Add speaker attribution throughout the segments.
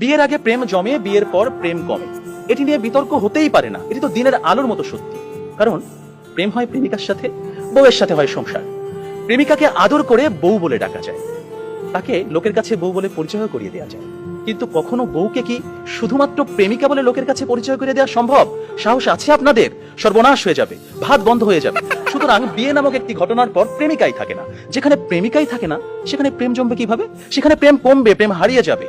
Speaker 1: বিয়ের আগে প্রেম জমে, বিয়ের পর প্রেম কমে, এটি নিয়ে বিতর্ক হতেই পারে না। এটি তো দিনের আলোর মতো সত্যি। কারণ প্রেম হয় প্রেমিকার সাথে, বউয়ের সাথে হয় সংসার। প্রেমিকাকে আদর করে বউ বলে ডাকা যায়, তাকে লোকের কাছে বউ বলে পরিচয় করিয়ে দেওয়া যায়। কিন্তু কখনো বউকে কি শুধুমাত্র প্রেমিকা বলে লোকের কাছে পরিচয় করে দেওয়া সম্ভব? সাহস আছে আপনাদের? সর্বনাশ হয়ে যাবে, ভাত বন্ধ হয়ে যাবে। সুতরাং বিয়ে নামক একটি ঘটনার পর প্রেমিকাই থাকে না। যেখানে প্রেমিকাই থাকে না, সেখানে প্রেম জমবে কিভাবে? সেখানে প্রেম কমবে, প্রেম হারিয়ে যাবে।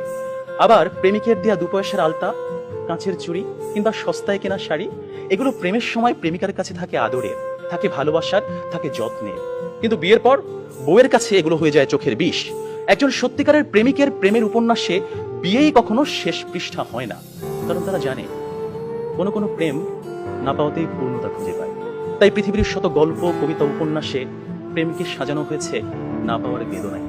Speaker 1: আবার প্রেমিকের দেয়া 2 পয়সার আলতা, কাঁচের চুড়ি কিংবা সস্তায় কেনা শাড়ি, এগুলো প্রেমের সময় প্রেমিকার কাছে থাকে আদরের, থাকে ভালোবাসার, থাকে যত্নের। কিন্তু বিয়ের পর বউয়ের কাছে এগুলো হয়ে যায় চোখের বিষ। একজন সত্যিকারের প্রেমিকের প্রেমের উপন্যাসে বিয়েই কখনো শেষ পৃষ্ঠা হয় না। কারণ তারা জানে কোনো কোনো প্রেম না পাওয়াতেই পূর্ণতা খুঁজে পায়। তাই পৃথিবীর শত গল্প, কবিতা, উপন্যাসে প্রেমকে সাজানো হয়েছে না পাওয়ার বেদনায়।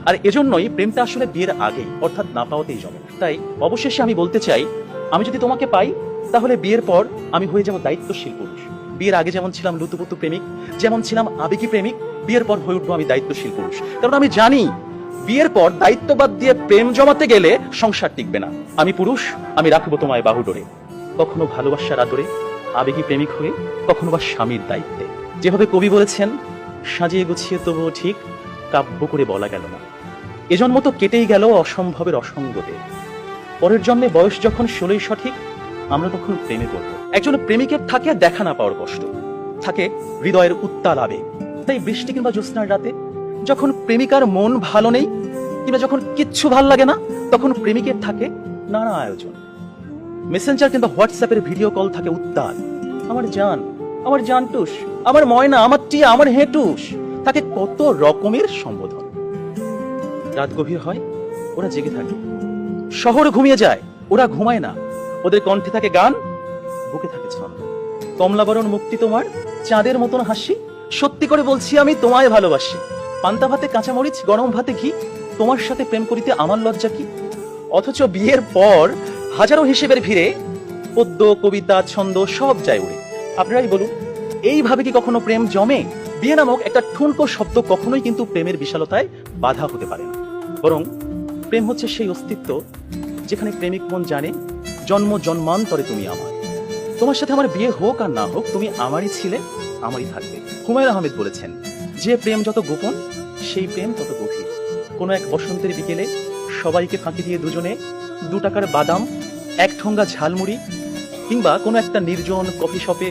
Speaker 1: আর এজন্যই প্রেমটা আসলে বিয়ের আগেই, অর্থাৎ না পাওয়াতেই জমে। তাই অবশেষে আমি বলতে চাই, আমি যদি তোমাকে পাই তাহলে বিয়ের পর আমি হয়ে যাব দায়িত্বশীল পুরুষ। বিয়ের আগে যেমন ছিলাম লুতুপুতু প্রেমিক, যেমন ছিলাম আবেগী প্রেমিক, বিয়ের পর হয়ে উঠবো আমি দায়িত্বশীল পুরুষ। কারণ আমি জানি বিয়ের পর দায়িত্ববাদ দিয়ে প্রেম জমাতে গেলে সংসার টিকবে না। আমি পুরুষ, আমি রাখবো তোমায় বাহুডোরে, কখনো ভালোবাসার আদরে, আবেগী প্রেমিক হয়ে, কখনো বা স্বামীর দায়িত্বে। যেভাবে কবি বলেছেন, সাজিয়ে গুছিয়ে তবুও ঠিক কাব্য করে বলা গেল না। এ জন্ম তো কেটেই গেল অসম্ভবের অসঙ্গতে। পরের জন্মে বয়স যখন 16ই সঠিক, আমরা তখন প্রেমে পড়ব। একজন প্রেমিকের থাকে দেখা না পাওয়ার কষ্ট, থাকে হৃদয়ের উত্তাল আবেগ। তাই বৃষ্টি কিংবা জ্যোৎস্নার রাতে যখন প্রেমিকার মন ভালো নেই, কিংবা যখন কিচ্ছু ভাল লাগে না, তখন প্রেমিকের থাকে নানা আয়োজন। মেসেঞ্জার কিংবা হোয়াটসঅ্যাপের ভিডিও কল থাকে উত্তাল। আমার জান, আমার জানটুস, আমার ময়না, আমার টিয়া, আমার হেঁটুস, তাকে কত রকমের সম্বোধন। রাত গভীর হয়, ওরা জেগে থাকে। শহর ঘুমিয়ে যায়, ওরা ঘুমায় না। ওদের কণ্ঠে থাকে গান, বুকে থাকে ছন্দ। কমলাবরণ মুক্তি তোমার, চাঁদের মতন হাসি, সত্যি করে বলছি আমি তোমায় ভালোবাসি। পান্তা ভাতে কাঁচামরিচ, গরম ভাতে ঘি, তোমার সাথে প্রেম করিতে আমার লজ্জা কি? অথচ বিয়ের পর হাজারো হিসেবের ভিড়ে পদ্য, কবিতা, ছন্দ সব যায় উড়ে। আপনারাই বলুন, এইভাবে কি কখনো প্রেম জমে? বিয়ে নামক একটা ঠুনকো শব্দ কখনোই কিন্তু প্রেমের বিশালতায় বাধা হতে পারে না। বরং প্রেম হচ্ছে সেই অস্তিত্ব যেখানে প্রেমিক মন জানে জন্ম জন্মান্তরে তুমি আমার। তোমার সাথে আমার বিয়ে হোক আর না হোক, তুমি আমারই ছিলে, আমারই থাকবে। হুমায়ুন আহমেদ বলেছেন, যে প্রেম যত গোপন, সেই প্রেম তত গভীর। কোনো এক বসন্তের বিকেলে সবাইকে ফাঁকি দিয়ে দুজনে 2 টাকার বাদাম, 1 ঠোঙ্গা ঝালমুড়ি, কিংবা কোনো একটা নির্জন কফি শপে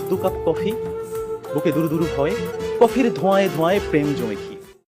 Speaker 1: 2 কাপ কফি, বুকে দুরু দুরু ভয়, কফির ধোঁয়ায় ধোঁয়ায় প্রেম জমে কি।